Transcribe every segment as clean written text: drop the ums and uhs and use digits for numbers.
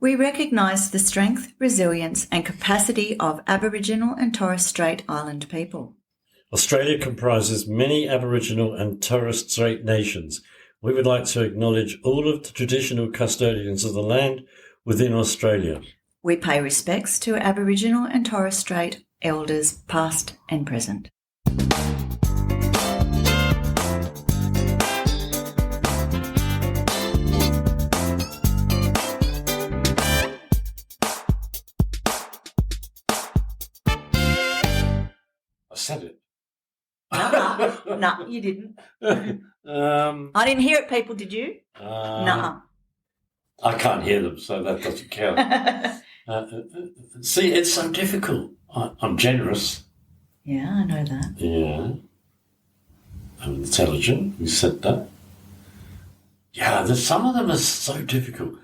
We recognise the strength, resilience and capacity of Aboriginal and Torres Strait Island people. Australia comprises many Aboriginal and Torres Strait nations. We would like to acknowledge all of the traditional custodians of the land within Australia. We pay respects to Aboriginal and Torres Strait elders past and present. I said it. No, you didn't. I didn't hear it, people, did you? No. I can't hear them, so that doesn't count. See, it's so difficult. I'm generous. Yeah, I know that. Yeah. I'm intelligent. You said that. Yeah, some of them are so difficult.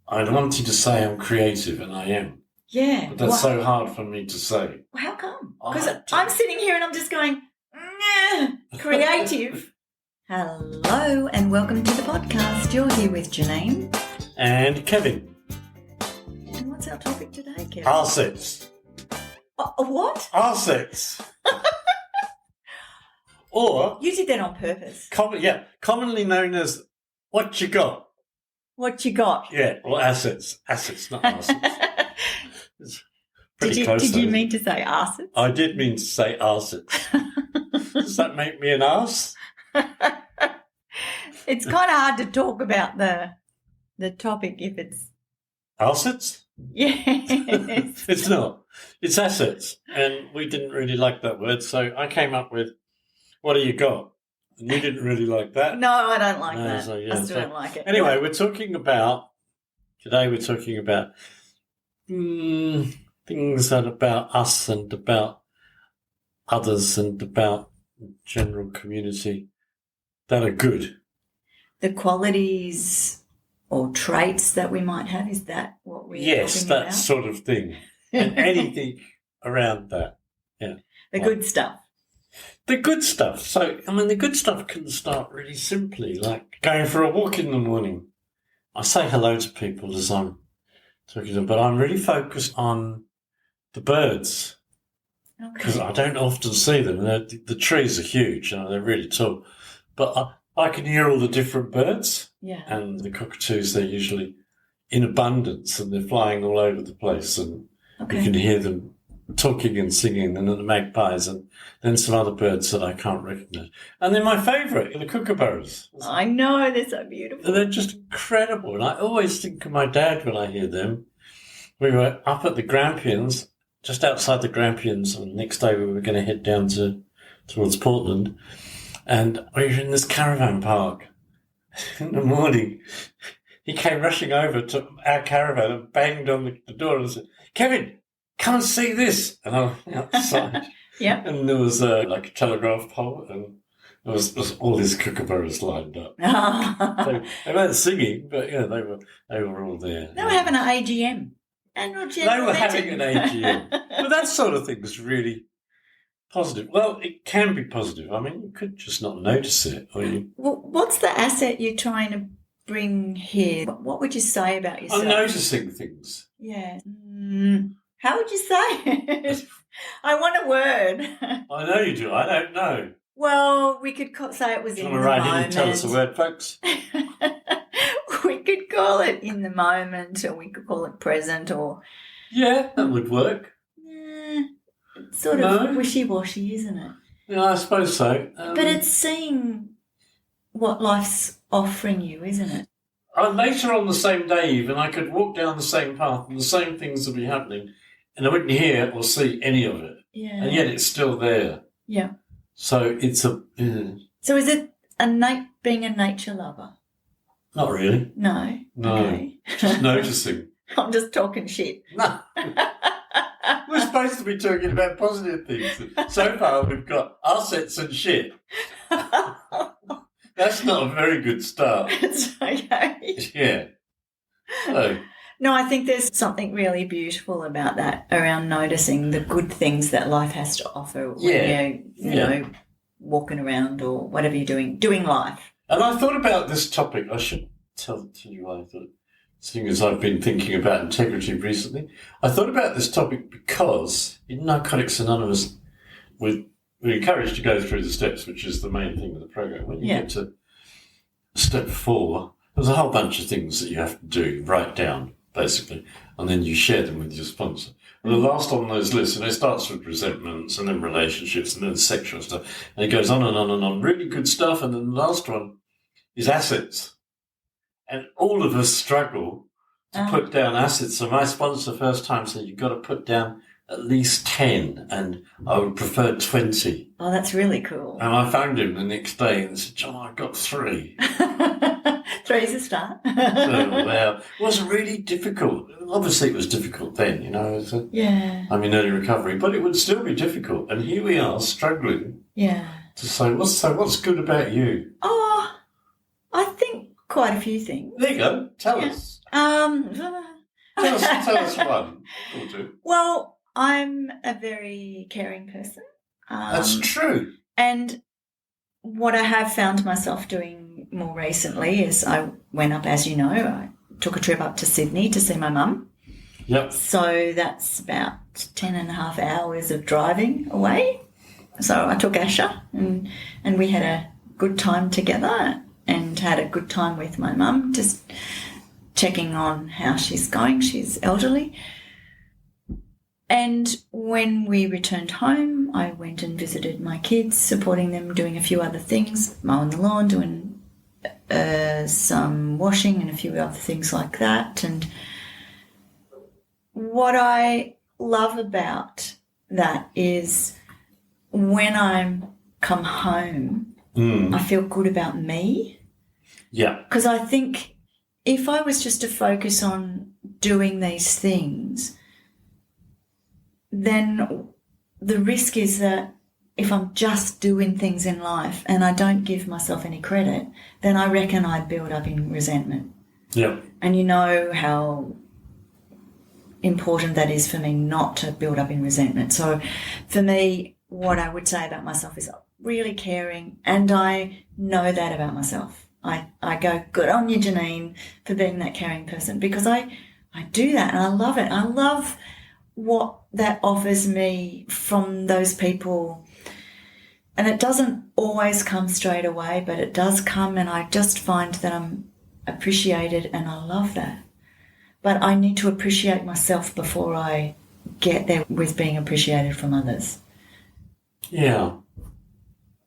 I wanted to say I'm creative, and I am. Yeah. But that's so hard for me to say. Well, how come? Because I'm sitting here and I'm just going, creative. Hello and welcome to the podcast. You're here with Janine. And Kevin. And what's our topic today, Kevin? Assets. What? Assets. Or... You did that on purpose. Commonly known as what you got. What you got? Yeah, or assets. Assets, not assets. It's pretty close. Did you mean to say assets? I did mean to say assets. Does that make me an ass? It's kind of hard to talk about the topic if it's... Assets? Yes. It's not. It's assets. And we didn't really like that word, so I came up with, what do you got? And you didn't really like that. No, I don't like that. So, yeah, I still don't like it. Anyway, today we're talking about things that are about us and about others and about general community that are good. The qualities or traits that we might have, is that what we're Yes, talking that about? sort of thing. And anything around that. Yeah. The good stuff. The good stuff. So, the good stuff can start really simply, like going for a walk in the morning. I say hello to people as I'm talking to them, but I'm really focused on the birds because Okay. I don't often see them. The trees are huge, they're really tall, but I can hear all the different birds, Yeah. and the cockatoos, they're usually in abundance and they're flying all over the place, and you can hear them talking and singing, and then the magpies, and then some other birds that I can't recognise. And then my favourite, the kookaburras. I know, they're so beautiful. They're just incredible, and I always think of my dad when I hear them. We were up at the Grampians, just outside the Grampians, and the next day we were going to head down towards Portland, and we were in this caravan park in the morning. He came rushing over to our caravan and banged on the door and said, "Kevin, come and see this." And I went outside. Yeah. And there was a telegraph pole, and there was all these kookaburras lined up. So they weren't singing, but yeah, they were all there. They were having an AGM. Annual They General were Meeting. having an AGM. But that sort of thing was really positive. Well, it can be positive. You could just not notice it. Well, what's the asset you're trying to bring here? What would you say about yourself? I'm noticing things. Yeah. How would you say it? I want a word. I know you do. I don't know. Well, we could say it was Do in you the want to write in moment. and tell us a word, folks? We could call it in the moment, or we could call it present, or... Yeah, that would work. It's sort of wishy-washy, isn't it? Yeah, I suppose so. But it's seeing what life's offering you, isn't it? Later on the same day even, I could walk down the same path and the same things would be happening, and I wouldn't hear or see any of it. Yeah. And yet it's still there. Yeah. So it's a... So is it being a nature lover? Not really. No. No. Okay. Just noticing. I'm just talking shit. No. We're supposed to be talking about positive things. So far we've got assets and shit. That's not a very good start. It's okay. Yeah. So, No, I think there's something really beautiful about that, around noticing the good things that life has to offer when you're, you know, walking around or whatever you're doing life. and I thought about this topic. I should tell you why I thought. seeing as I've been thinking about integrity recently. I thought about this topic because in Narcotics Anonymous, we're encouraged to go through the steps, which is the main thing of the program. When you get to step 4, there's a whole bunch of things that you have to do, write down, basically, and then you share them with your sponsor. And the last on those lists, and it starts with resentments and then relationships and then sexual stuff, and it goes on and on and on. Really good stuff. And then the last one is assets. And all of us struggle to put down assets. So my sponsor first time said, you've got to put down at least 10, and I would prefer 20. Oh, that's really cool. And I phoned him the next day and said, John, I got 3. 3 is a start. So, well, it wasn't really difficult. Obviously, it was difficult then, you know. I'm in early recovery, but it would still be difficult. And here we are struggling to say, what's good about you? Oh, I think quite a few things. There you go. Tell us. Tell us one or two. Well, I'm a very caring person. That's true. And what I have found myself doing more recently is I went up, as you know, I took a trip up to Sydney to see my mum. Yep. So that's about 10.5 hours of driving away. So I took Asha and we had a good time together and had a good time with my mum, just checking on how she's going. She's elderly. And when we returned home, I went and visited my kids, supporting them, doing a few other things, mowing the lawn, doing some washing and a few other things like that. And what I love about that is when I come home, I feel good about me. Yeah. Because I think if I was just to focus on doing these things, then the risk is that if I'm just doing things in life and I don't give myself any credit, then I reckon I build up in resentment. Yeah. And you know how important that is for me not to build up in resentment. So for me, what I would say about myself is really caring, and I know that about myself. I go, good on you, Janine, for being that caring person, because I do that and I love it. I love what that offers me from those people. And it doesn't always come straight away, but it does come, and I just find that I'm appreciated, and I love that. But I need to appreciate myself before I get there with being appreciated from others. Yeah.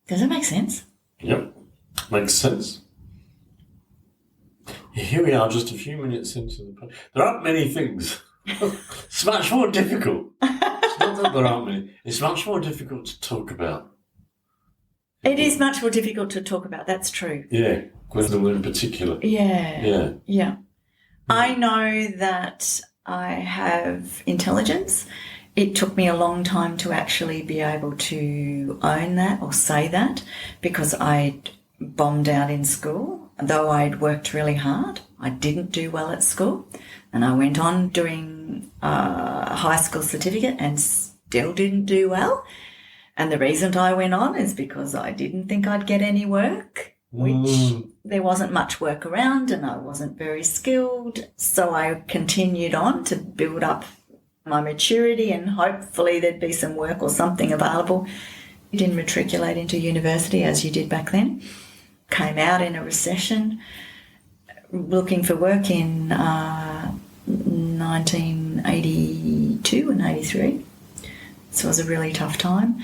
Does that make sense? Yep. Makes sense. Here we are, just a few minutes into the podcast. There aren't many things. It's much more difficult. It's not that there aren't many. It's much more difficult to talk about. It is much more difficult to talk about. That's true. Yeah, Gwendolyn in particular. Yeah. I know that I have intelligence. It took me a long time to actually be able to own that or say that, because I'd bombed out in school. Though I'd worked really hard, I didn't do well at school. And I went on doing a high school certificate and still didn't do well. And the reason I went on is because I didn't think I'd get any work, which there wasn't much work around and I wasn't very skilled. So I continued on to build up my maturity and hopefully there'd be some work or something available. Didn't matriculate into university as you did back then. Came out in a recession, looking for work in 1982 and 83. So it was a really tough time.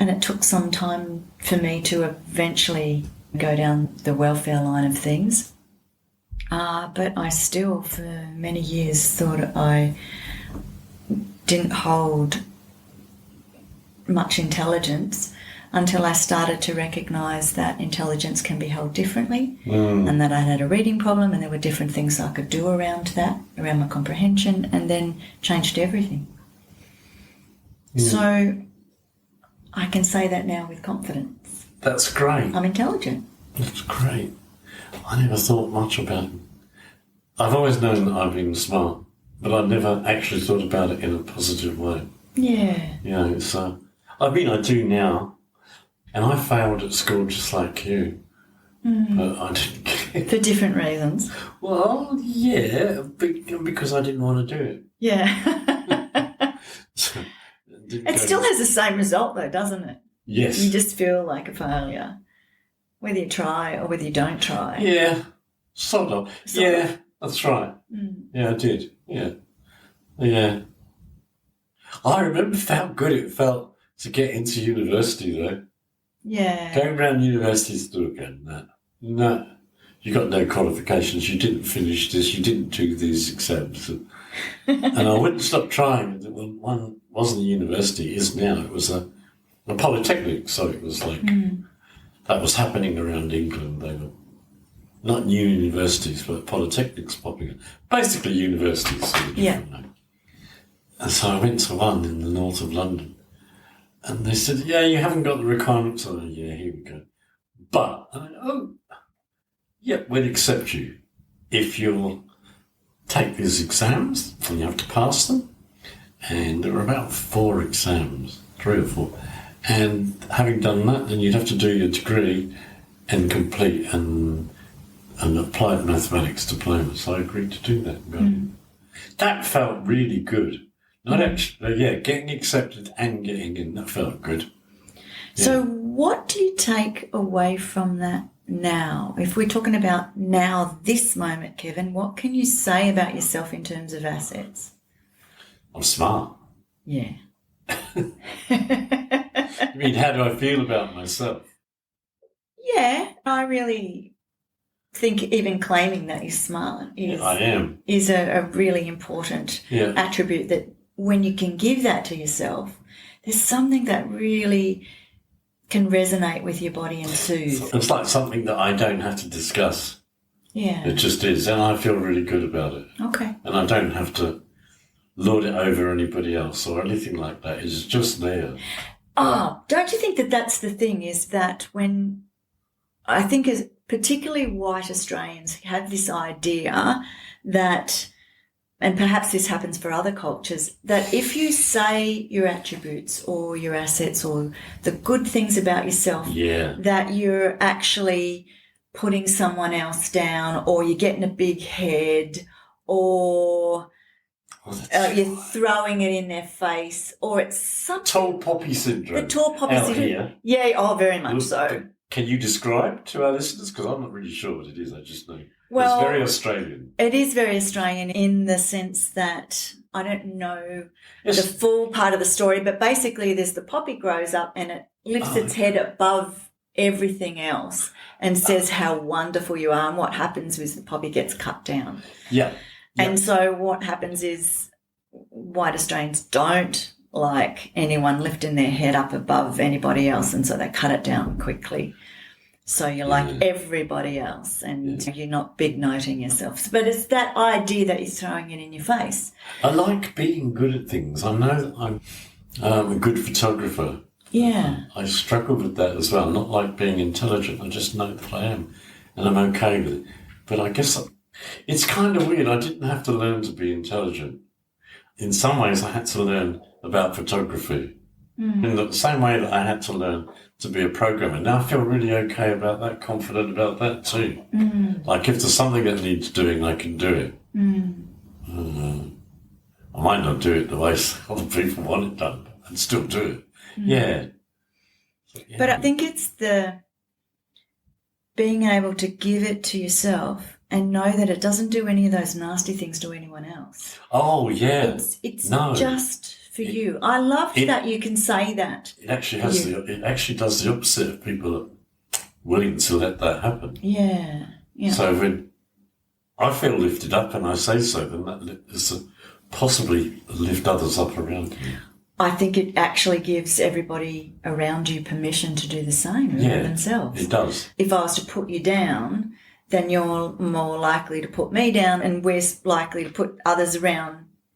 And it took some time for me to eventually go down the welfare line of things. But I still, for many years, thought I didn't hold much intelligence until I started to recognise that intelligence can be held differently and that I had a reading problem and there were different things I could do around that, around my comprehension, and then changed everything. So I can say that now with confidence. That's great. I'm intelligent. That's great. I never thought much about it. I've always known that I've been smart, but I never actually thought about it in a positive way. Yeah. You know, so I do now. And I failed at school just like you. But I didn't for different reasons. Well, yeah, because I didn't want to do it. Yeah. So, It still has the same result though, doesn't it? Yes. You just feel like a failure, whether you try or whether you don't try. Yeah, sort of. Yeah, that's right. Yeah, I did. Yeah. Yeah. I remember how good it felt to get into university, though. Yeah. Going around universities through again, no. You got no qualifications, you didn't finish this, you didn't do these exams. And I wouldn't stop trying. One wasn't a university, it is now. It was a polytechnic, so it was like, that was happening around England. They were not new universities, but polytechnics popping up. Basically universities. Yeah. And so I went to one in the north of London. And they said, yeah, you haven't got the requirements. Oh, yeah, here we go. But, I went, oh, yeah, we'll accept you if you'll take these exams and you have to pass them. And there were about 4 exams, 3 or 4. And having done that, then you'd have to do your degree and complete an applied mathematics diploma. So I agreed to do that. That felt really good. Not actually, getting accepted and getting in, that felt good. Yeah. So what do you take away from that now? If we're talking about now, this moment, Kevin, what can you say about yourself in terms of assets? I'm smart. Yeah. I mean, how do I feel about myself? Yeah, I really think even claiming that you're smart I am. is a really important attribute, that when you can give that to yourself, there's something that really can resonate with your body and soothe. It's like something that I don't have to discuss. Yeah. It just is, and I feel really good about it. Okay. And I don't have to lord it over anybody else or anything like that. It's just there. Oh, don't you think that that's the thing, is that when I think as particularly white Australians have this idea that, and perhaps this happens for other cultures, that if you say your attributes or your assets or the good things about yourself, that you're actually putting someone else down, or you're getting a big head, or you're throwing it in their face, or it's something. Tall poppy syndrome. The tall poppy syndrome. Here. Yeah, oh, very much so. Can you describe to our listeners? Because I'm not really sure what it is. I just know. Well, it's very Australian. It is very Australian in the sense that I don't know the full part of the story, but basically there's the poppy grows up and it lifts its head above everything else and says how wonderful you are, and what happens is the poppy gets cut down. Yeah. And so what happens is white Australians don't like anyone lifting their head up above anybody else, and so they cut it down quickly. So you're like everybody else, and you're not big noting yourself. But it's that idea that you're throwing it in your face. I like being good at things. I know that I'm a good photographer. Yeah. I struggle with that as well. Not like being intelligent. I just know that I am, and I'm okay with it. But I guess it's kind of weird. I didn't have to learn to be intelligent. In some ways, I had to learn about photography. In the same way that I had to learn to be a programmer. Now I feel really okay about that, confident about that too. Like if there's something that needs doing, I can do it. I might not do it the way other people want it done, but I'd still do it. Yeah. But I think it's the being able to give it to yourself and know that it doesn't do any of those nasty things to anyone else. Oh, yeah. It's just for you. I love that you can say that. It actually has it actually does the opposite of people are willing to let that happen. Yeah. So when I feel lifted up and I say so, then that is to possibly lift others up around me. I think it actually gives everybody around you permission to do the same themselves. It does. If I was to put you down, then you're more likely to put me down, and we're likely to put others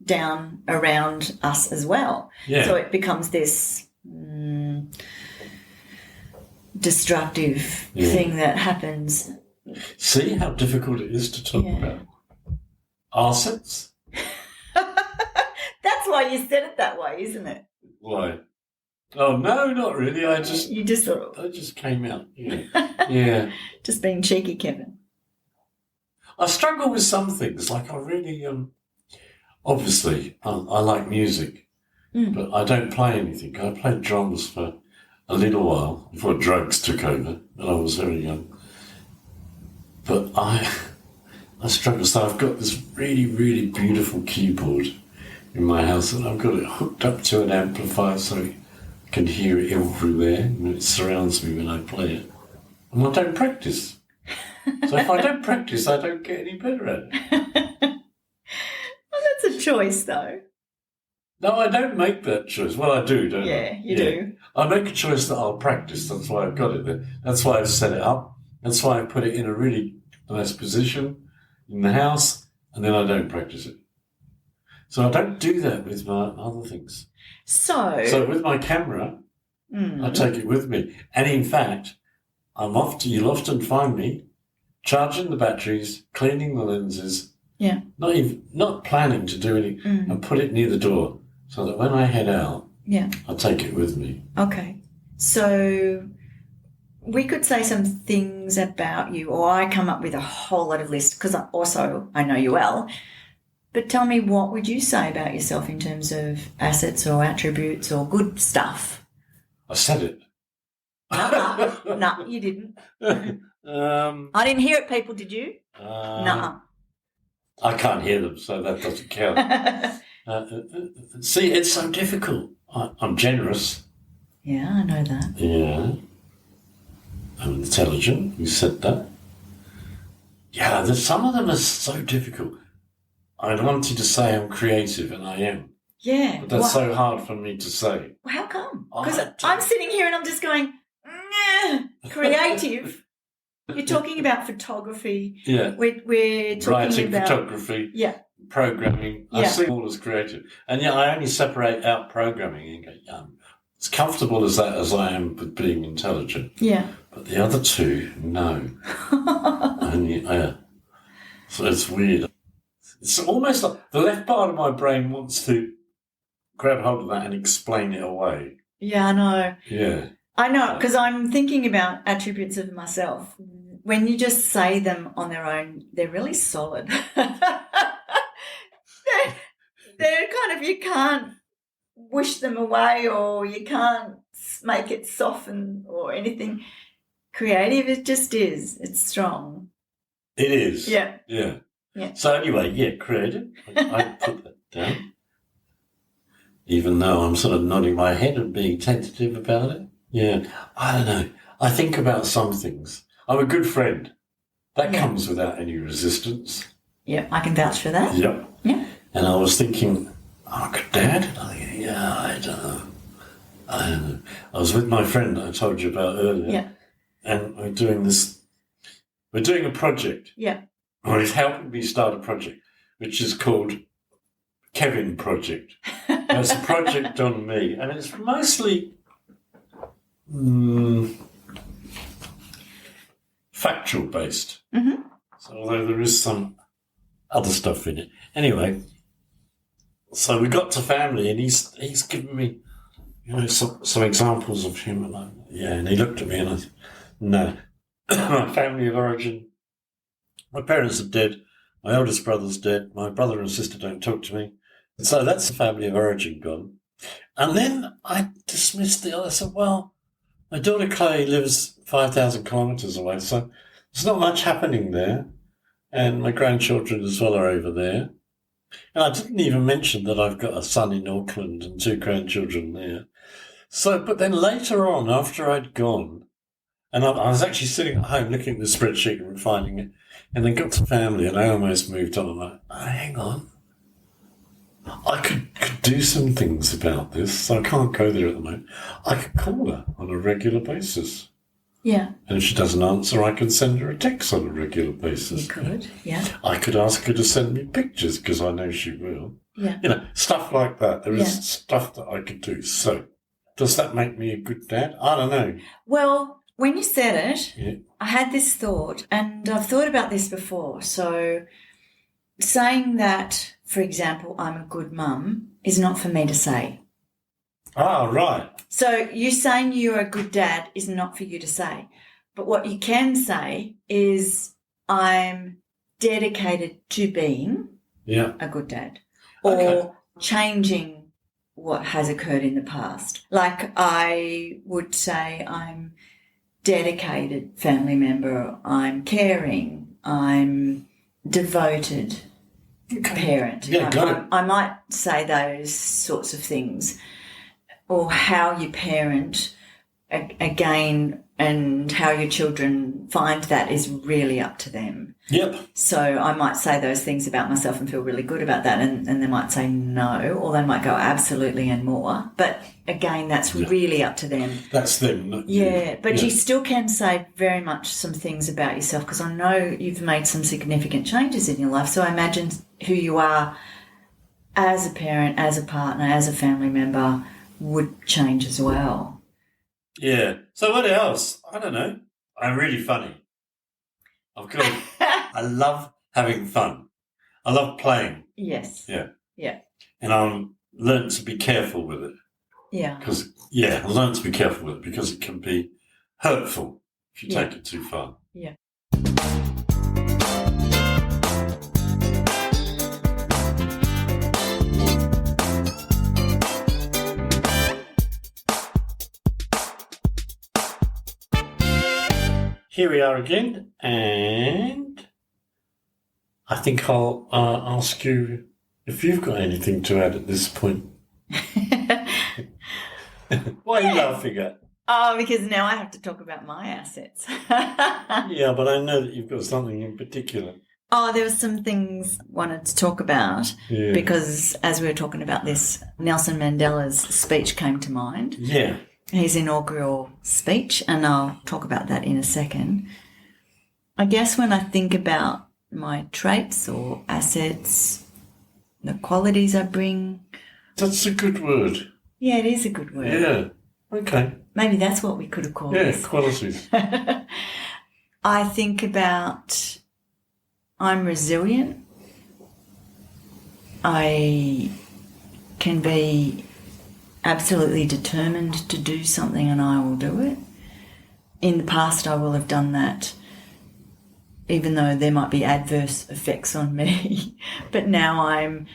down around us as well. Yeah. So it becomes this destructive thing that happens. See how difficult it is to talk about assets? That's why you said it that way, isn't it? Why? Oh no, not really. You just thought I just came out. Yeah. just being cheeky, Kevin. I struggle with some things. Like I really, obviously, I like music, but I don't play anything. I played drums for a little while before drugs took over when I was very young. But I struggle. So I've got this really, really beautiful keyboard in my house, and I've got it hooked up to an amplifier so I can hear it everywhere, and it surrounds me when I play it. And I don't practice. So if I don't practice, I don't get any better at it. Well, that's a choice, though. No, I don't make that choice. Well, I do, don't I? Yeah, you do. I make a choice that I'll practice. That's why I've got it there. That's why I've set it up. That's why I put it in a really nice position in the house, and then I don't practice it. So I don't do that with my other things. So with my camera, I take it with me. And in fact, you'll often find me charging the batteries, cleaning the lenses, not planning to do anything, and put it near the door so that when I head out, I take it with me. Okay. So we could say some things about you, or I come up with a whole lot of lists because I know you well. But tell me, what would you say about yourself in terms of assets or attributes or good stuff? I said it. No, you didn't. I didn't hear it, people, did you? No. I can't hear them, so that doesn't count. See, it's so difficult. I'm generous. Yeah, I know that. Yeah. I'm intelligent. You said that. Yeah, some of them are so difficult. I wanted to say I'm creative, and I am. Yeah. But that's so hard for me to say. Well, how come? Because I'm sitting here and I'm just going, creative. You're talking about photography. Yeah. We're talking writing, about photography. Yeah. Programming. I see it all as creative. And I only separate out programming and go, as comfortable as I am with being intelligent. Yeah. But the other two, no. So it's weird. It's almost like the left part of my brain wants to grab hold of that and explain it away. Yeah, I know. Yeah. I know, because I'm thinking about attributes of myself. When you just say them on their own, they're really solid. They're kind of, you can't wish them away, or you can't make it soften or anything. Creative, it just is. It's strong. It is. Yeah. Yeah. So anyway, creative. I put that down. Even though I'm sort of nodding my head and being tentative about it. Yeah. I don't know. I think about some things. I'm a good friend. That comes without any resistance. Yeah, I can vouch for that. Yep. Yeah. And I was thinking, good dad? And I think, I don't know. I was with my friend I told you about earlier. Yeah. And we're doing a project. Yeah. Or he's helping me start a project, which is called Kevin Project. And it's a project on me, and it's mostly factual based. Mm-hmm. So although there is some other stuff in it. Anyway, so we got to family, and he's given me some examples of him, and he looked at me and I said, no, my family of origin. My parents are dead. My oldest brother's dead. My brother and sister don't talk to me. So that's the family of origin gone. And then I dismissed the other. I said, well, my daughter Chloe lives 5,000 kilometres away, so there's not much happening there. And my grandchildren as well are over there. And I didn't even mention that I've got a son in Auckland and 2 grandchildren there. So, but then later on, after I'd gone, and I was actually sitting at home looking at the spreadsheet and refining it, and then got to family, and I almost moved on. I'm like, hang on. I could do some things about this, so I can't go there at the moment. I could call her on a regular basis. Yeah. And if she doesn't answer, I can send her a text on a regular basis. You could, yeah. I could ask her to send me pictures, because I know she will. Yeah. Stuff like that. There is stuff that I could do. So, does that make me a good dad? I don't know. Well, when you said it, I had this thought, and I've thought about this before. So saying that, for example, I'm a good mum is not for me to say. Ah, right. So you saying you're a good dad is not for you to say. But what you can say is I'm dedicated to being Yeah. a good dad or Okay. changing what has occurred in the past. Like I would say I'm dedicated family member, I'm caring, I'm devoted parent. Yeah, got it. I might say those sorts of things, or how you parent again, and how your children find that is really up to them. Yep. So I might say those things about myself and feel really good about that, and they might say no, or they might go absolutely and more. But again, that's really up to them. That's them. Not you. Yeah, but you still can say very much some things about yourself, because I know you've made some significant changes in your life. So I imagine who you are as a parent, as a partner, as a family member would change as well. Yeah. So what else? I don't know. I'm really funny. Of course. I love having fun. I love playing. Yes. Yeah. Yeah. And I'm learned to be careful with it. Yeah. Because, I learned to be careful with it because it can be hurtful if you take it too far. Yeah. Here we are again, and I think I'll ask you if you've got anything to add at this point. What are you laughing at? Oh, because now I have to talk about my assets. Yeah, but I know that you've got something in particular. Oh, there were some things I wanted to talk about because as we were talking about this, Nelson Mandela's speech came to mind. Yeah. His inaugural speech, and I'll talk about that in a second. I guess when I think about my traits or assets, the qualities I bring. That's a good word. Yeah, it is a good word. Yeah. Okay. Maybe that's what we could have called this. Qualities. I think about I'm resilient. I can be absolutely determined to do something and I will do it. In the past, I will have done that even though there might be adverse effects on me. But now I'm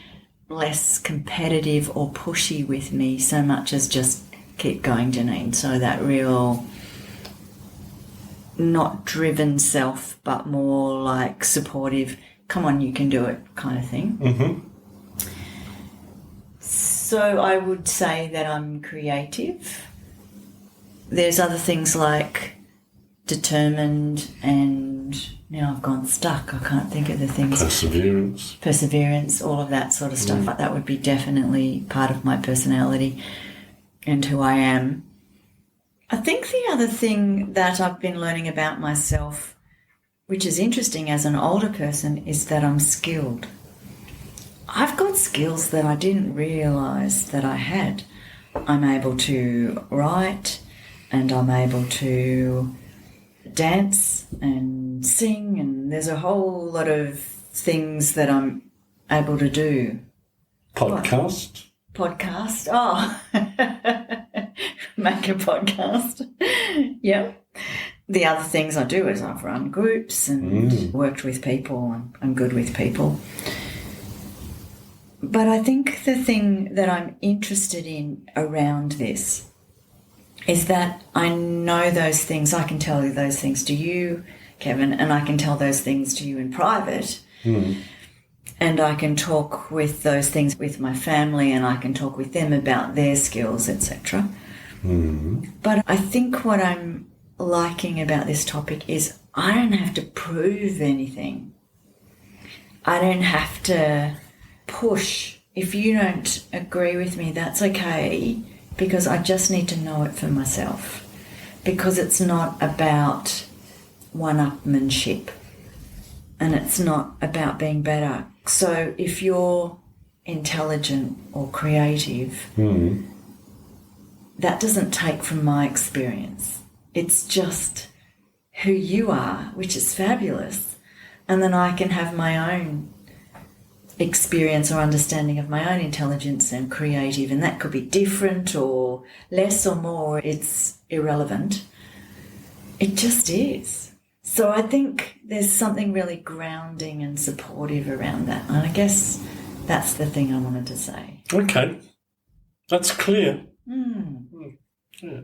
less competitive or pushy with me so much as just keep going, Janine. So that real not driven self, but more like supportive, come on, you can do it kind of thing. Mm-hmm. So I would say that I'm creative. There's other things like determined, and now I've gone stuck. I can't think of the things. Perseverance, all of that sort of stuff. Like that would be definitely part of my personality and who I am. I think the other thing that I've been learning about myself, which is interesting as an older person, is that I'm skilled. I've got skills that I didn't realise that I had. I'm able to write and I'm able to dance and sing, and there's a whole lot of things that I'm able to do. Podcast? Podcast? Oh, make a podcast. Yeah. The other things I do is I've run groups and worked with people, and I'm good with people. But I think the thing that I'm interested in around this is that I know those things. I can tell you those things to you, Kevin, and I can tell those things to you in private. And I can talk with those things with my family, and I can talk with them about their skills, etc. But I think what I'm liking about this topic is I don't have to prove anything. I don't have to push. If you don't agree with me, that's okay, because I just need to know it for myself. Because it's not about one-upmanship, and it's not about being better. So if you're intelligent or creative, that doesn't take from my experience. It's just who you are, which is fabulous. And then I can have my own experience or understanding of my own intelligence and creative, and that could be different or less or more. It's irrelevant. It just is. So I think there's something really grounding and supportive around that. And I guess that's the thing I wanted to say. Okay. That's clear. Yeah.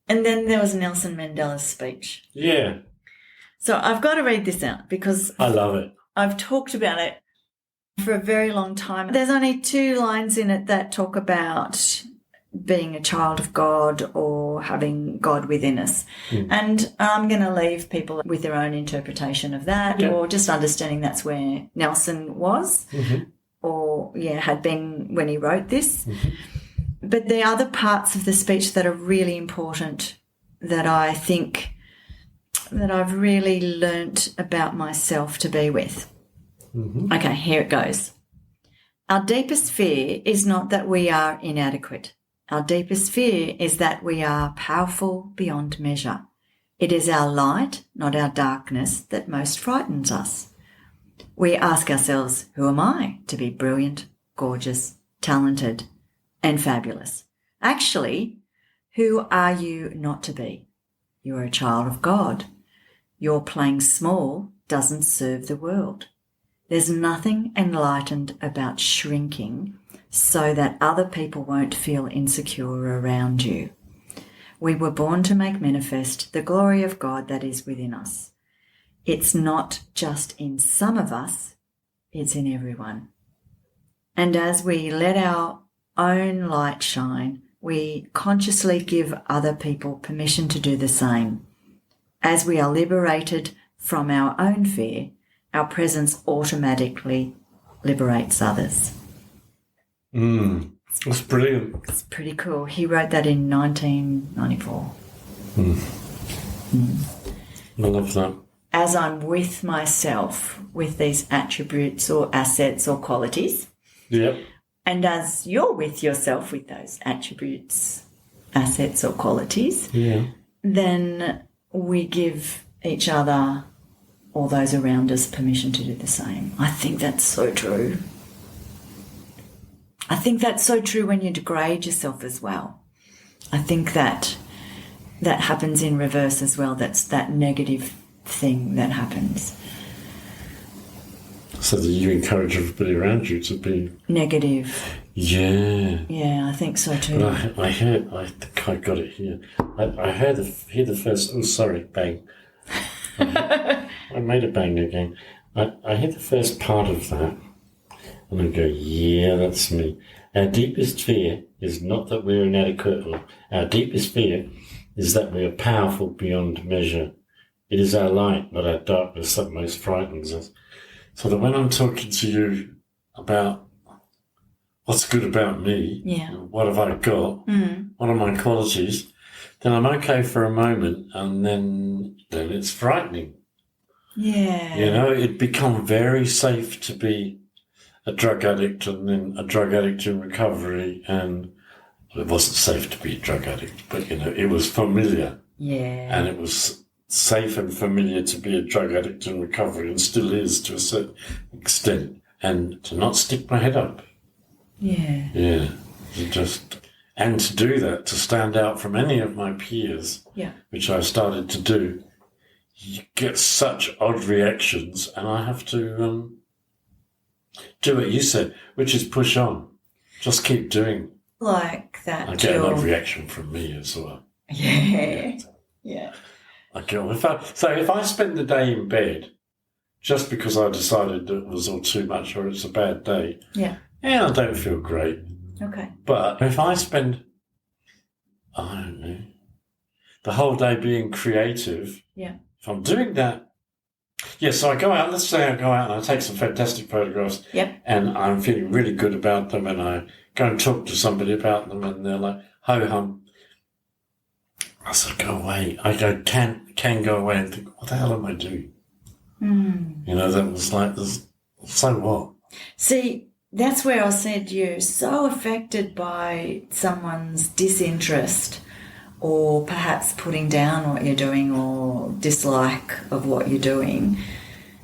And then there was Nelson Mandela's speech. Yeah. So I've got to read this out because I love it. I've talked about it for a very long time. There's only 2 lines in it that talk about being a child of God or having God within us. And I'm going to leave people with their own interpretation of that, or just understanding that's where Nelson was or, had been when he wrote this. But the other parts of the speech that are really important that I think that I've really learnt about myself to be with. Okay, here it goes. Our deepest fear is not that we are inadequate. Our deepest fear is that we are powerful beyond measure. It is our light, not our darkness, that most frightens us. We ask ourselves, who am I to be brilliant, gorgeous, talented, and fabulous? Actually, who are you not to be? You are a child of God. Your playing small doesn't serve the world. There's nothing enlightened about shrinking so that other people won't feel insecure around you. We were born to make manifest the glory of God that is within us. It's not just in some of us, it's in everyone. And as we let our own light shine, we consciously give other people permission to do the same. As we are liberated from our own fear, our presence automatically liberates others. That's brilliant. It's pretty cool. He wrote that in 1994. I love that. As I'm with myself with these attributes or assets or qualities, Yep. and as you're with yourself with those attributes, assets or qualities, then we give each other or those around us permission to do the same. I think that's so true. I think that's so true when you degrade yourself as well. I think that happens in reverse as well. That's that negative thing that happens. So that you encourage everybody around you to be Negative. Yeah. Yeah, I think so too. But I think I got it here. I heard the first. Oh, sorry, bang. I made a bang again. I heard the first part of that. And I go, yeah, that's me. Our deepest fear is not that we're inadequate. Our deepest fear is that we are powerful beyond measure. It is our light, not our darkness, that most frightens us. So that when I'm talking to you about what's good about me, what have I got, what are my qualities, then I'm okay for a moment, and then it's frightening. Yeah. You know, it become very safe to be a drug addict and then a drug addict in recovery, and it wasn't safe to be a drug addict, but it was familiar. Yeah. And it was safe and familiar to be a drug addict in recovery, and still is to a certain extent, and to not stick my head up. Yeah. Yeah. And to do that, to stand out from any of my peers, which I started to do, you get such odd reactions, and I have to do what you said, which is push on. Just keep doing. Like that. I get an odd reaction from me as well. Yeah. Yeah. If I spend the day in bed just because I decided it was all too much or it's a bad day, I don't feel great. Okay. But if I spend, I don't know, the whole day being creative, if I'm doing that, so I go out, let's say I go out and I take some fantastic photographs and I'm feeling really good about them, and I go and talk to somebody about them and they're like, ho-hum. I sort of go away. I can go away and think, what the hell am I doing? That was like, so what? See, that's where I said you're so affected by someone's disinterest or perhaps putting down what you're doing or dislike of what you're doing.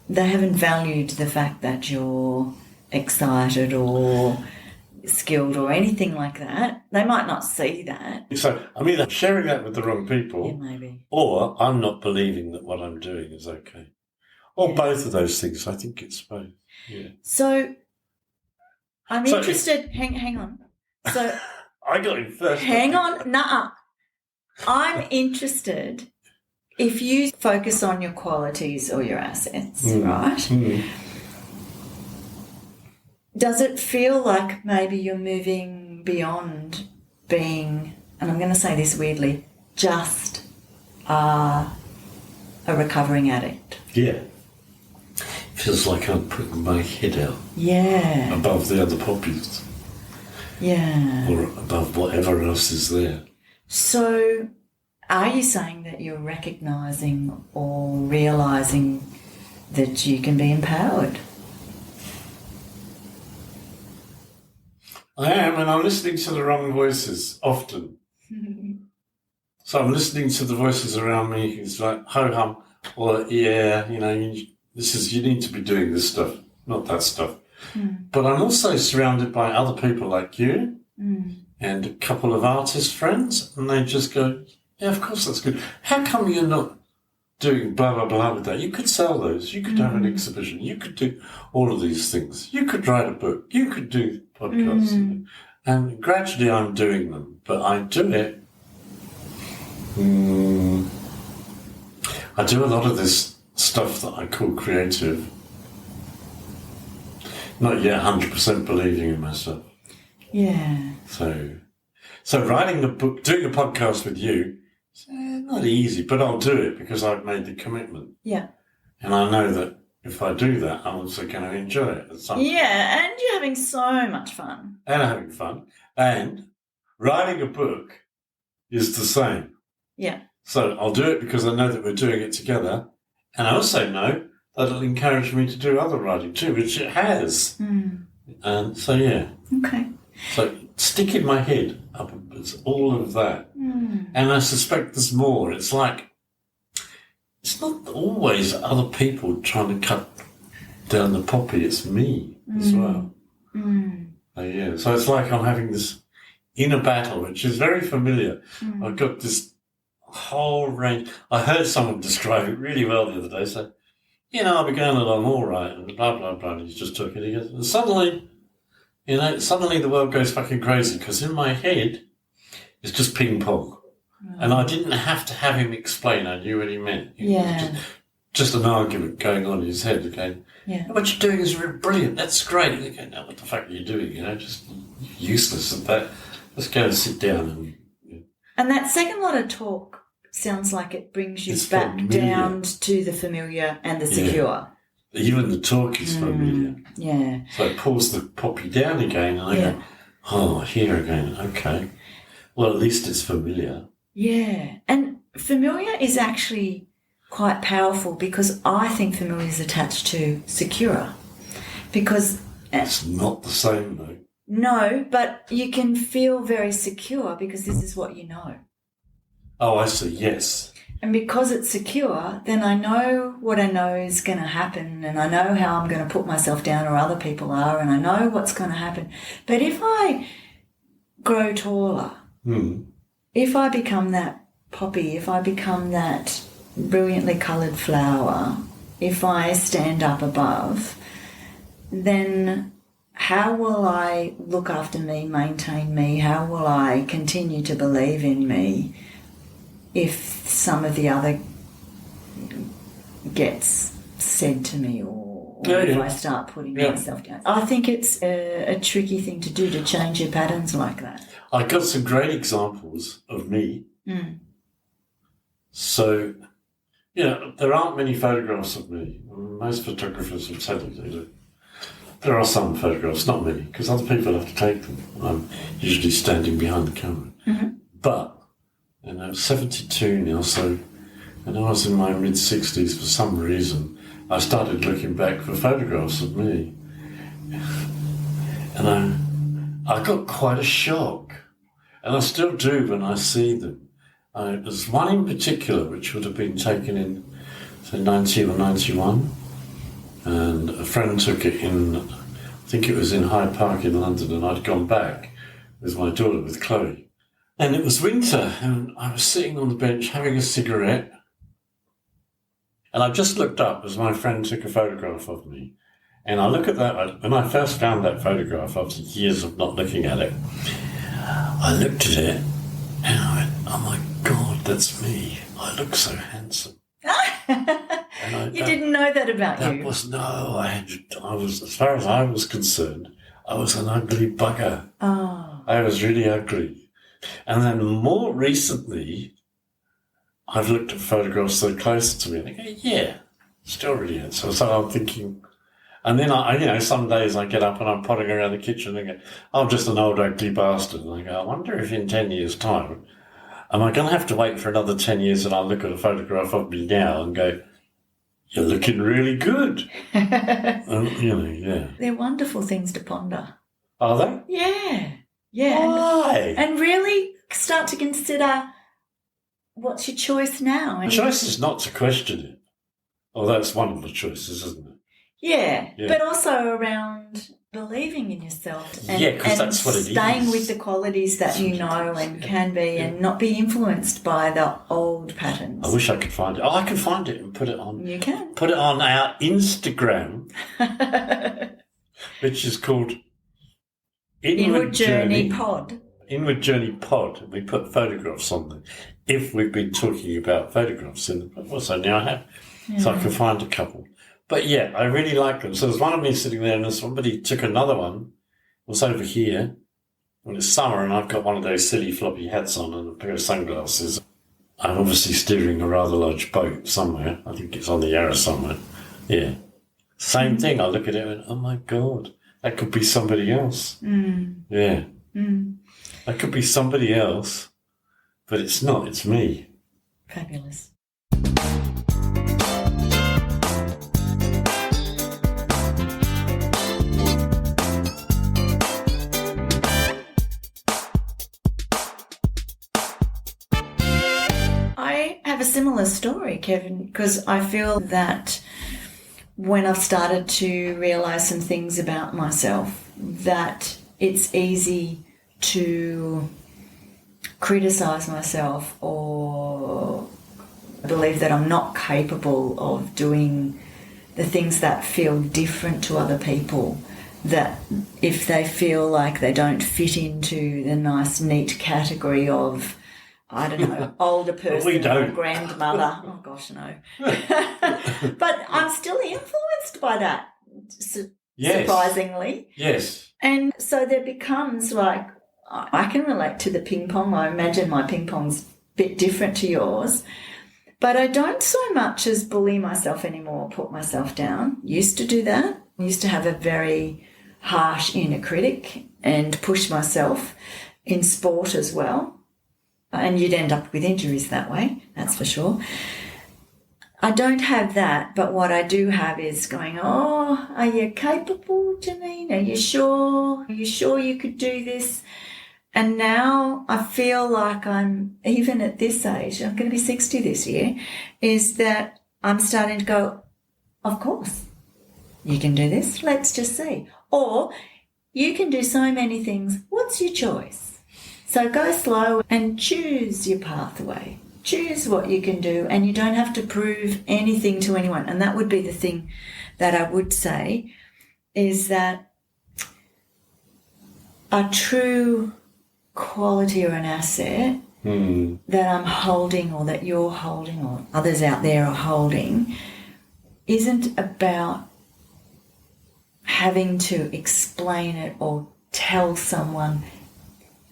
They haven't valued the fact that you're excited or skilled or anything like that. They might not see that. So I'm either sharing that with the wrong Yeah, people, maybe. or I'm not believing that what I'm doing is okay. Or Yeah. both of those things. I think it's both. Yeah. So I'm So interested. Hang on. So I got in first. hang on. Nuh-uh. I'm interested if you focus on your qualities or your assets, right? Mm. Does it feel like maybe you're moving beyond being, and I'm going to say this weirdly, just a recovering addict? Yeah. Feels like I'm putting my head out Yeah. above the other poppies Yeah. or above whatever else is there. So are you saying that you're recognising or realising that you can be empowered? I am, and I'm listening to the wrong voices often. So I'm listening to the voices around me who's like, ho-hum, or yeah, you need to be doing this stuff, not that stuff. But I'm also surrounded by other people like you and a couple of artist friends, and they just go, yeah, of course that's good. How come you're not doing blah, blah, blah with that? You could sell those. You could have an exhibition. You could do all of these things. You could write a book. You could do podcasts. And gradually I'm doing them, but I do it. I do a lot of this stuff that I call creative. Not yet 100% believing in myself. Yeah. So writing the book, doing a podcast with you, it's not easy, but I'll do it because I've made the commitment. Yeah. And I know that if I do that, I'm also going to enjoy it at some point. Yeah, and you're having so much fun. And having fun. And writing a book is the same. Yeah. So I'll do it because I know that we're doing it together. And I also know that it'll encourage me to do other writing too, which it has. And so, yeah. Okay. So stick in my head up, it's all of that. And I suspect there's more. It's like, it's not always other people trying to cut down the poppy, it's me as well. Yeah. So it's like I'm having this inner battle, which is very familiar. I've got this whole range. I heard someone describe it really well the other day. So, I'll be going along all right, and blah, blah, blah. And he's just talking. He goes, and suddenly the world goes fucking crazy because in my head, it's just ping pong. And I didn't have to have him explain. I knew what he meant. It was just an argument going on in his head again. Yeah. What you're doing is really brilliant. That's great. And you go, no, what the fuck are you doing? Just useless at that. Let's go and sit down. And that second lot of talk sounds like it brings you It's back familiar. down to the familiar and the secure. Even the talk is familiar. Yeah. So it pulls the poppy down again, and I go, oh, here again. Okay. Well, at least it's familiar. Yeah. And familiar is actually quite powerful because I think familiar is attached to secure. Because It's not the same, though. no, but you can feel very secure because this is what you know. Oh, I see. Yes. And because it's secure, then I know what I know is going to happen, and I know how I'm going to put myself down or other people are, and I know what's going to happen. But if I grow taller, if I become that poppy, if I become that brilliantly coloured flower, if I stand up above, then how will I look after me, maintain me? How will I continue to believe in me if some of the other gets said to me or if I start putting myself down? I think it's a tricky thing to do, to change your patterns like that. I got some great examples of me. So, there aren't many photographs of me. Most photographers will tell you there are some photographs, not many, because other people have to take them. I'm usually standing behind the camera. But, 72 now, so when I was in my mid-60s, for some reason, I started looking back for photographs of me. And I got quite a shock. And I still do when I see them. There's one in particular which would have been taken in, say, 90 or 91. And a friend took it in, I think it was in Hyde Park in London, and I'd gone back with my daughter, with Chloe. And it was winter, and I was sitting on the bench having a cigarette. And I just looked up as my friend took a photograph of me. And I look at that, when I first found that photograph after years of not looking at it, I looked at it and I went, oh my God, that's me. I look so handsome. You didn't know that about That you. was, no, I was, as far as I was concerned, I was an ugly bugger. Oh. I was really ugly. And then more recently, I've looked at photographs that are closer to me and I go, yeah, still really handsome. So I'm thinking, and then some days I get up and I'm potting around the kitchen and I go, I'm just an old ugly bastard. And I go, I wonder if in 10 years' time, am I going to have to wait for another 10 years and I'll look at a photograph of me now and go, you're looking really good. Yeah. They're wonderful things to ponder. Are they? Yeah. Yeah. Why? And really start to consider what's your choice now. The And choice is not to question it. Oh, that's one of the choices, isn't it? yeah, Yeah. but also around believing in yourself and, Yeah, 'cause and that's what it staying is. with the qualities that you know and can be and not be influenced by the old patterns. I wish I could find it. Oh, I can find it and put it on. You can. Put it on our Instagram, which is called Inward Journey Pod. Inward Journey Pod. We put photographs on there. If we've been talking about photographs in the pod, so now I have. So I can find a couple. But yeah, I really like them. So there's one of me sitting there, and then somebody took another one. It was over here. And it's summer, and I've got one of those silly floppy hats on and a pair of sunglasses. I'm obviously steering a rather large boat somewhere. I think it's on the Yarra somewhere. Yeah. Same thing. I look at it and, oh my God, that could be somebody else. Yeah. That could be somebody else, but it's not. It's me. Fabulous. I have a similar story, Kevin, because I feel that when I've started to realise some things about myself, that it's easy to criticise myself or believe that I'm not capable of doing the things that feel different to other people, that if they feel like they don't fit into the nice, neat category of, I don't know, older person We don't. or grandmother. Oh, gosh, no. But I'm still influenced by that, Yes. surprisingly. Yes. And so there becomes like, I can relate to the ping pong. I imagine my ping pong's a bit different to yours. But I don't so much as bully myself anymore, put myself down. Used to do that. Used to have a very harsh inner critic and push myself in sport as well. And you'd end up with injuries that way, that's for sure. I don't have that, but what I do have is going, oh, are you capable, Janine? Are you sure? Are you sure you could do this? And now I feel like I'm, even at this age, I'm going to be 60 this year, is that I'm starting to go, of course, you can do this. Let's just see. Or you can do so many things. What's your choice? So go slow and choose your pathway. Choose what you can do, and you don't have to prove anything to anyone. And that would be the thing that I would say, is that a true quality or an asset that I'm holding, or that you're holding, or others out there are holding, isn't about having to explain it or tell someone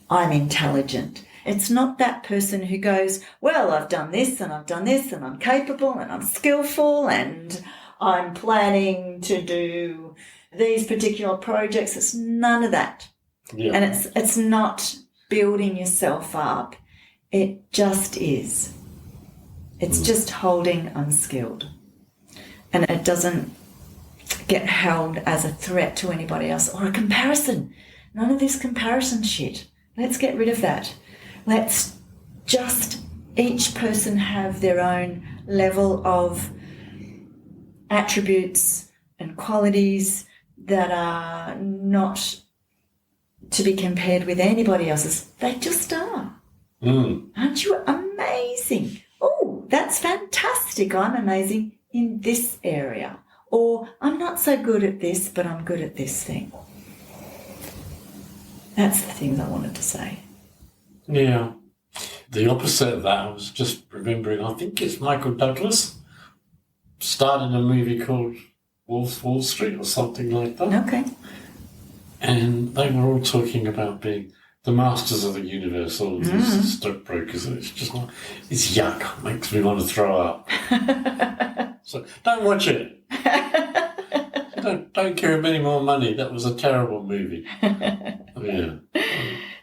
I'm intelligent. It's not that person who goes, well, I've done this and I've done this and I'm capable and I'm skillful and I'm planning to do these particular projects. It's none of that. Yeah. And it's not building yourself up. It just is. It's just holding unskilled. And it doesn't get held as a threat to anybody else or a comparison. None of this comparison shit. Let's get rid of that. Let's just each person have their own level of attributes and qualities that are not to be compared with anybody else's. They just are. Aren't you amazing? Oh, that's fantastic. I'm amazing in this area. Or I'm not so good at this, but I'm good at this thing. That's the things I wanted to say. Yeah. The opposite of that, I was just remembering, I think it's Michael Douglas started a movie called Wolf of Wall Street or something like that. Okay. And they were all talking about being the masters of the universe, all these stockbrokers. And it's just like, it's yuck. Makes me want to throw up. So don't watch it. Don't give him any more money. That was a terrible movie. Yeah.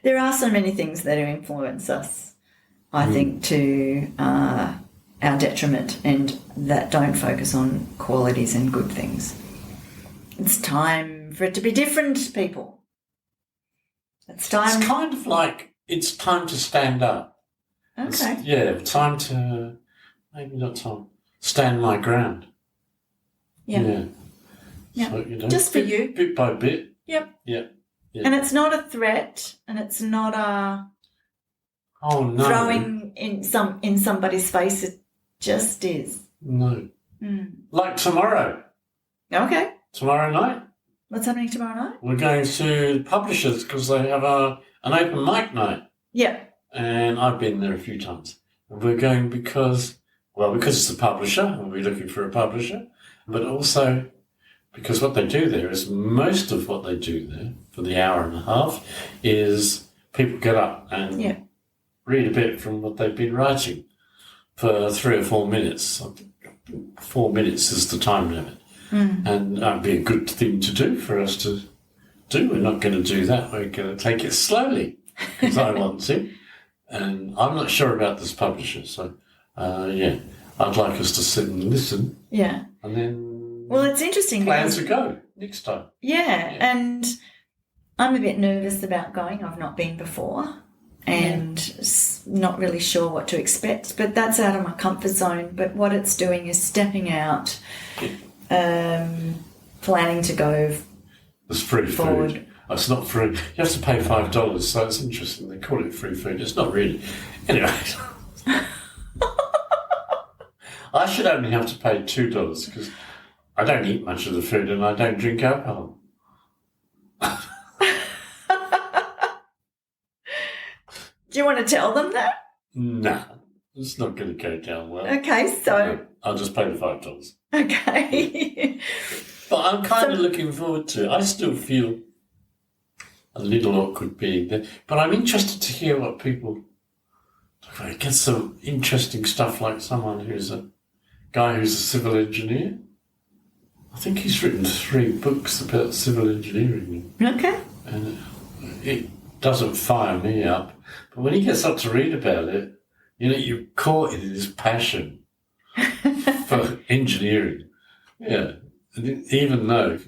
There are so many things that influence us, I think, to our detriment, and that don't focus on qualities and good things. It's time for it to be different, people. It's time. It's kind of like it's time to stand up. Okay. Time to, maybe not time, stand my ground. Yeah. So, just for you. Bit by bit. Yep. Yeah. And it's not a threat, and it's not a throwing in somebody's face. It just is. No. Like tomorrow. Okay. Tomorrow night. What's happening tomorrow night? We're going to Publishers because they have an open mic night. Yeah. And I've been there a few times. And we're going because it's a publisher, and we're looking for a publisher, but also because what they do there is most of what they do there for the hour and a half is people get up and read a bit from what they've been writing for 3 or 4 minutes. 4 minutes is the time limit. And that'd be a good thing to do for us to do. We're not going to do that. We're going to take it slowly because I want to. And I'm not sure about this publisher. So, I'd like us to sit and listen. Yeah. And then well, it's interesting. Plan to go next time. Yeah, and I'm a bit nervous about going. I've not been before and not really sure what to expect, but that's out of my comfort zone. But what it's doing is stepping out, planning to go It's free forward. Food. It's not free. You have to pay $5, so it's interesting. They call it free food. It's not really. Anyway. I should only have to pay $2 because I don't eat much of the food and I don't drink alcohol. Do you want to tell them that? No, it's not going to go down well. Okay, so... No, I'll just pay the $5. Okay. But I'm kind of looking forward to it. I still feel a little awkward being there. But I'm interested to hear what people... I get some interesting stuff like someone who's a guy who's a civil engineer. I think he's written 3 books about civil engineering. Okay. And it doesn't fire me up. But when he gets up to read about it, you're caught in his passion for engineering. Yeah. And even though,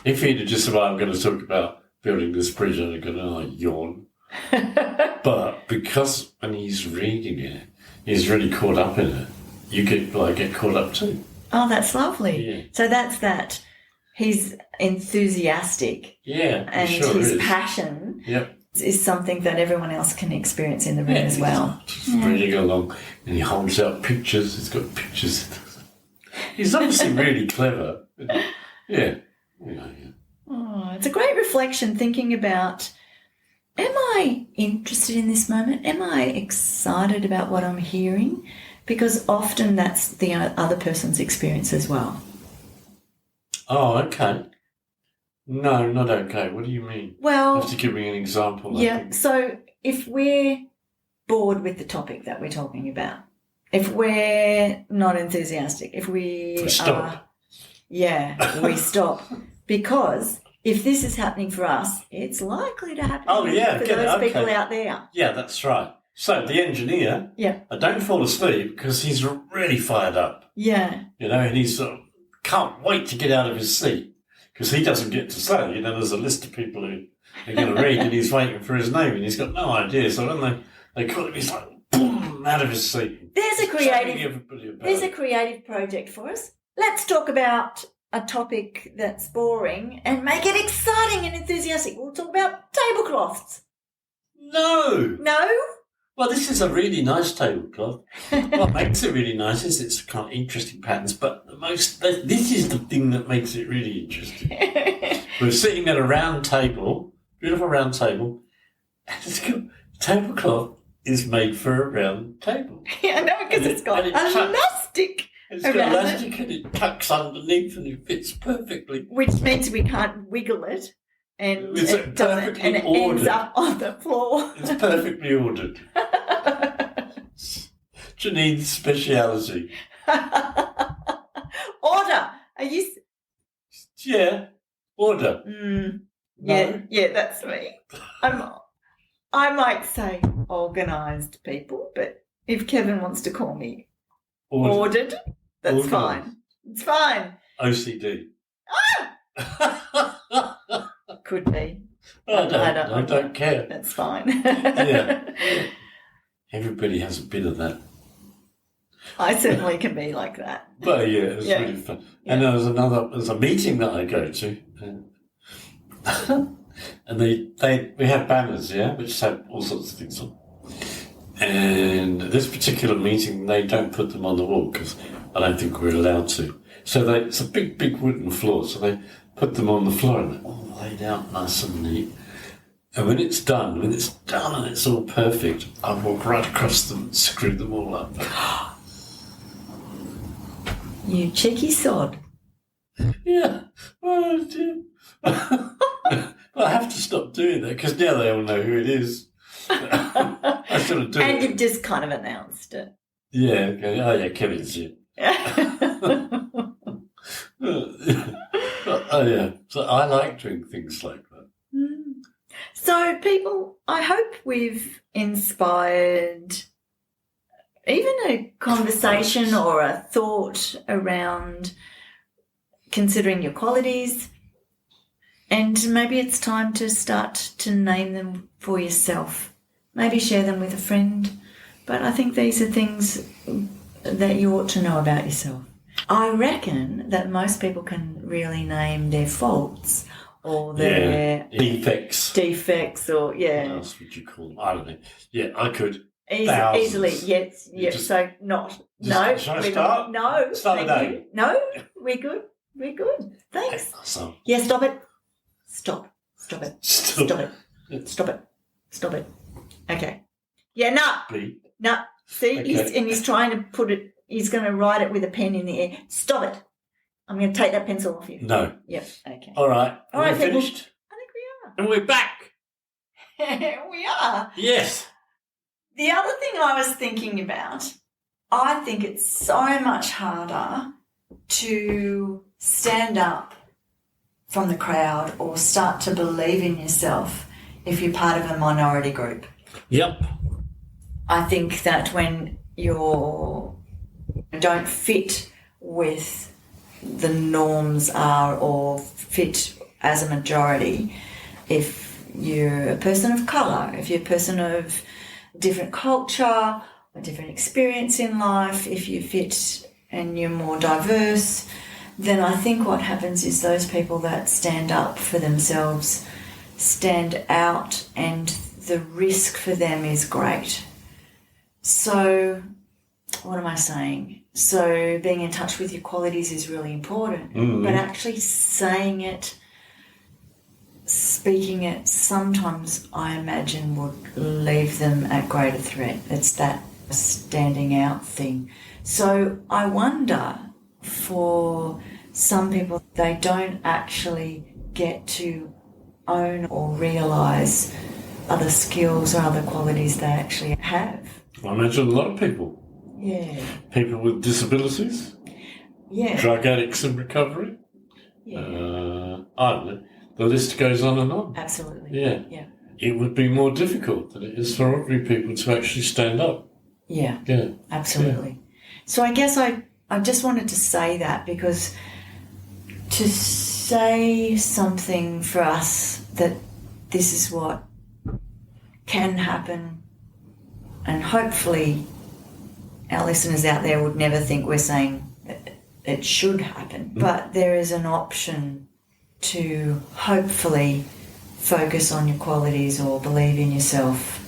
if he'd have just said, well, I'm going to talk about building this bridge, I'd have gone, yawn. But because when he's reading it, he's really caught up in it. You get caught up too. Oh, that's lovely. Yeah. So that's that. He's enthusiastic. Yeah, and sure his is. passion Yep. is something that everyone else can experience in the room as well. Just reading along, and he holds out pictures. He's got pictures. He's obviously really clever. Yeah. Oh, it's a great reflection thinking about, am I interested in this moment? Am I excited about what I'm hearing? Because often that's the other person's experience as well. Oh, okay. No, not okay. What do you mean? Well, You have to give me an example. yeah. So if we're bored with the topic that we're talking about, if we're not enthusiastic, if we stop. we stop. Because if this is happening for us, it's likely to happen for those people out there. Yeah, that's right. So the engineer, I don't fall asleep because he's really fired up. Yeah. And he's can't wait to get out of his seat because he doesn't get to say, there's a list of people who are going to read and he's waiting for his name and he's got no idea. So when they call him, he's like, boom, out of his seat. There's a creative project for us. Let's talk about a topic that's boring and make it exciting and enthusiastic. We'll talk about tablecloths. No. No? Well, this is a really nice tablecloth. What makes it really nice is it's kind of interesting patterns, but this is the thing that makes it really interesting. We're sitting at a round table, beautiful round table, and tablecloth is made for a round table. Yeah, I know, because it's got elastic. It's got elastic and it tucks underneath and it fits perfectly. Which means we can't wiggle it. And It's it doesn't, and it ends up on the floor. It's perfectly ordered. Janine's speciality. Order. Are you? Yeah, order. Yeah, that's me. I might say organised people, but if Kevin wants to call me ordered, that's Organised. fine. It's fine. OCD. Could be. I don't care. That's fine. Yeah. Everybody has a bit of that. I certainly can be like that. But yeah, it's really fun. And there's a meeting that I go to, and we have banners, which have all sorts of things on. And this particular meeting, they don't put them on the wall because I don't think we're allowed to. So it's a big wooden floor, so they put them on the floor and they're all laid out nice and neat. And when it's done and it's all perfect, I walk right across them and screw them all up. You cheeky sod. Yeah. Oh, dear. I have to stop doing that because now they all know who it is. I sort of do And it. you've just kind of announced it. Yeah, okay. Oh, yeah, Kevin's here. Oh, yeah. So I like doing things like that. So, people, I hope we've inspired even a conversation or a thought around considering your qualities. And maybe it's time to start to name them for yourself. Maybe share them with a friend. But I think these are things that you ought to know about yourself. I reckon that most people can really name their faults or their defects or, What else would you call them? I don't know. Yeah, I could. Easily, yes. So not. No. Shall I start? No. Start with thank A. you. No, we're good. We're good. Thanks. So, Yeah, stop it. Stop it. Stop. Stop it. Stop it. Stop it. Okay. Yeah, no. B. No. See, Okay. he's trying to put it, he's going to write it with a pen in the air. Stop it. I'm going to take that pencil off you. No. Yep. Okay. All right. All right, We're people. finished. I think we And we're back. are. We are. Yes. The other thing I was thinking about, I think it's so much harder to stand up from the crowd or start to believe in yourself if you're part of a minority group. Yep. I think that when you don't fit with the norms are or fit as a majority, if you're a person of colour, if you're a person of different culture, a different experience in life, if you fit and you're more diverse, then I think what happens is those people that stand up for themselves stand out and the risk for them is great. So, what am I saying? So, being in touch with your qualities is really important, but actually saying it, speaking it, sometimes I imagine would leave them at greater threat. It's that standing out thing. So I wonder for some people, they don't actually get to own or realise other skills or other qualities they actually have. I imagine a lot of people. Yeah. People with disabilities, Yeah. drug addicts in recovery. Yeah. I don't know. The list goes on and on. Absolutely. Yeah. Yeah. It would be more difficult than it is for ordinary people to actually stand up. Yeah. Yeah. Absolutely. So I guess I just wanted to say that because to say something for us that this is what can happen, and hopefully our listeners out there would never think we're saying it should happen, but there is an option to hopefully focus on your qualities or believe in yourself.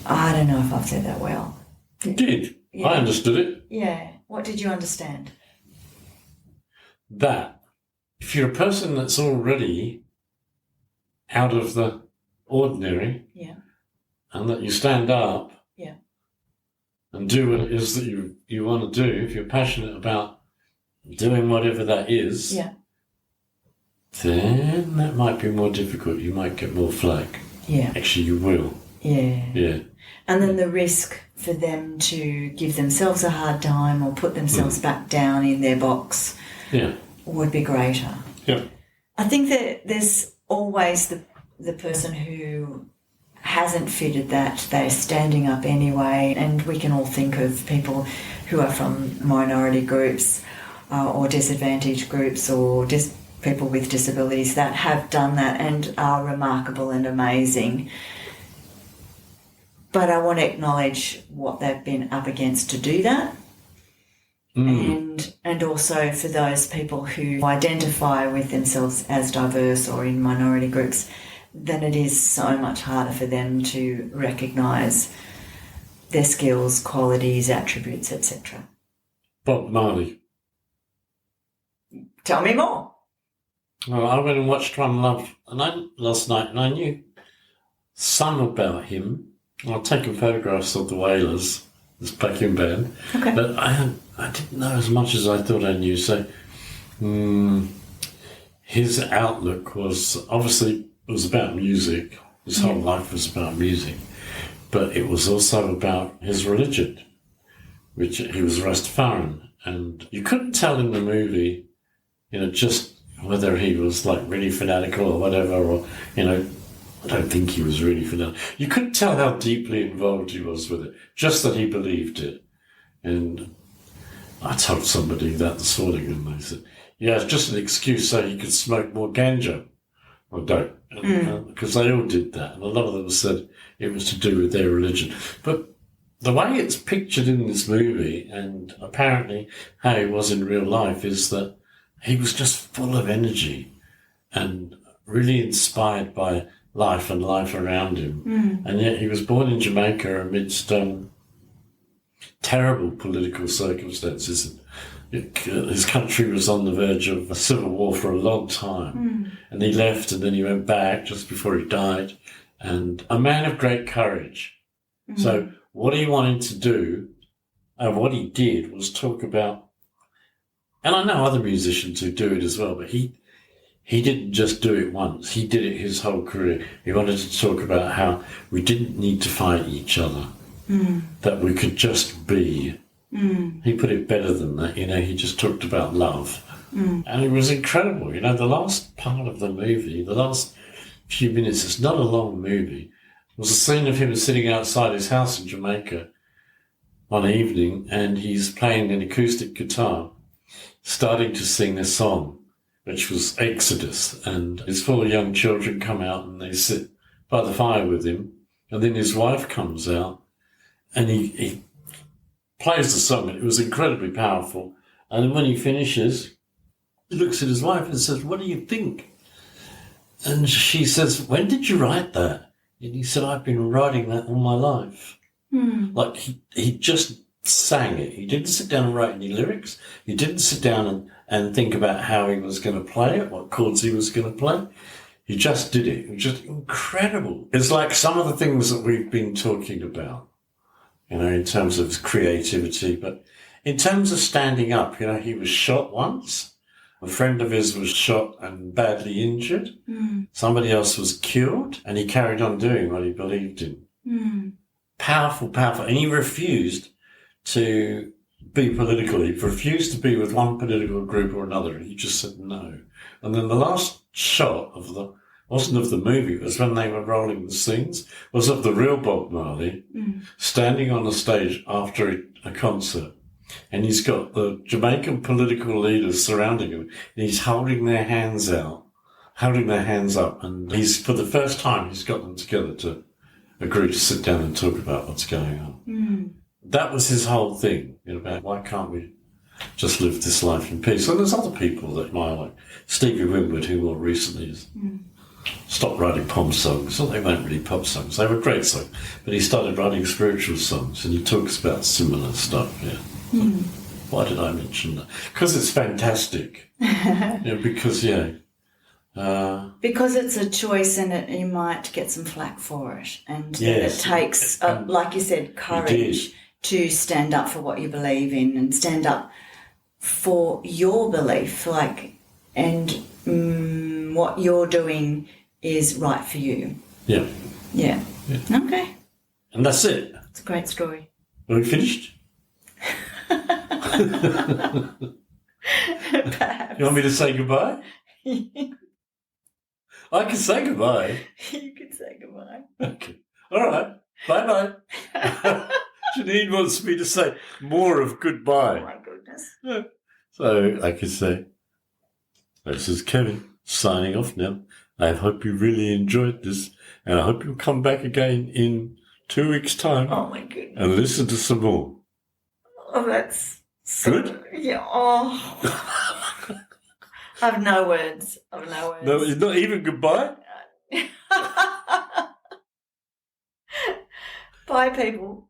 I don't know if I've said that well. You did. Yeah. I understood it. Yeah. What did you understand? That if you're a person that's already out of the ordinary, Yeah. and that you stand up, Yeah. and do what it is that you want to do, if you're passionate about doing whatever that is, Yeah. then that might be more difficult. You might get more flack. Yeah. Actually, you will. Yeah. Yeah. And then the risk for them to give themselves a hard time or put themselves back down in their box Yeah. would be greater. Yeah. I think that there's always the person who hasn't fitted that, they're standing up anyway, and we can all think of people who are from minority groups or disadvantaged groups or people with disabilities that have done that and are remarkable and amazing. But I want to acknowledge what they've been up against to do that. And also for those people who identify with themselves as diverse or in minority groups, then it is so much harder for them to recognise their skills, qualities, attributes, etc. Bob Marley. Tell me more. Well, I went and watched One Love last night, and I knew some about him. I've taken photographs of the Wailers, this backing band, Okay. but I didn't know as much as I thought I knew. So his outlook was about music. His whole life was about music, but it was also about his religion, which he was Rastafarian, and you couldn't tell in the movie, just whether he was like really fanatical or whatever, or I don't think he was really fanatical. You couldn't tell how deeply involved he was with it, just that he believed it. And I told somebody that this morning, and they said, yeah, it's just an excuse so he could smoke more ganja. Or don't, because they all did that. And a lot of them said it was to do with their religion. But the way it's pictured in this movie, and apparently how he was in real life, is that he was just full of energy and really inspired by life and life around him. And yet he was born in Jamaica amidst terrible political circumstances. His country was on the verge of a civil war for a long time. And he left, and then he went back just before he died. And a man of great courage. So what he wanted to do, and what he did, was talk about, and I know other musicians who do it as well, but he didn't just do it once. He did it his whole career. He wanted to talk about how we didn't need to fight each other, that we could just be. He put it better than that, he just talked about love. And it was incredible. The last part of the movie, the last few minutes, it's not a long movie, was a scene of him sitting outside his house in Jamaica one evening, and he's playing an acoustic guitar, starting to sing this song, which was Exodus, and his 4 young children come out and they sit by the fire with him, and then his wife comes out, and he plays the song, and it was incredibly powerful. And then when he finishes, he looks at his wife and says, "What do you think?" And she says, "When did you write that?" And he said, "I've been writing that all my life." Like he just sang it. He didn't sit down and write any lyrics. He didn't sit down and think about how he was going to play it, what chords he was going to play. He just did it. It was just incredible. It's like some of the things that we've been talking about, in terms of creativity. But in terms of standing up, he was shot once. A friend of his was shot and badly injured. Somebody else was killed, and he carried on doing what he believed in. Powerful, powerful. And he refused to be political. He refused to be with one political group or another. He just said no. And then the last shot wasn't of the movie, it was when they were rolling the scenes, was of the real Bob Marley standing on the stage after a concert. And he's got the Jamaican political leaders surrounding him, and he's holding their hands up. And for the first time, he's got them together to agree to sit down and talk about what's going on. That was his whole thing, about why can't we just live this life in peace. And there's other people that admire, like Stevie Winwood, who more recently has stopped writing pop songs. Well, they weren't really pop songs. They were great songs. But he started writing spiritual songs, and he talks about similar stuff, yeah. Why did I mention that? Because it's fantastic. Because it's a choice, and you might get some flack for it. And Yes. it takes, like you said, courage to stand up for what you believe in and stand up for your belief, and what you're doing is right for you. Yeah. Yeah. Okay. And that's it. It's a great story. Are we finished? Perhaps. You want me to say goodbye? I can say goodbye. You could say goodbye. Okay. All right. Bye-bye. Janine wants me to say more of Oh goodbye. my goodness. So I can say, this is Kevin signing off now. I hope you really enjoyed this, and I hope you'll come back again in 2 weeks' time Oh my goodness. and listen to some more. Oh, that's so Good? Yeah. Oh. I have no words. No, it's not even goodbye. Bye, people.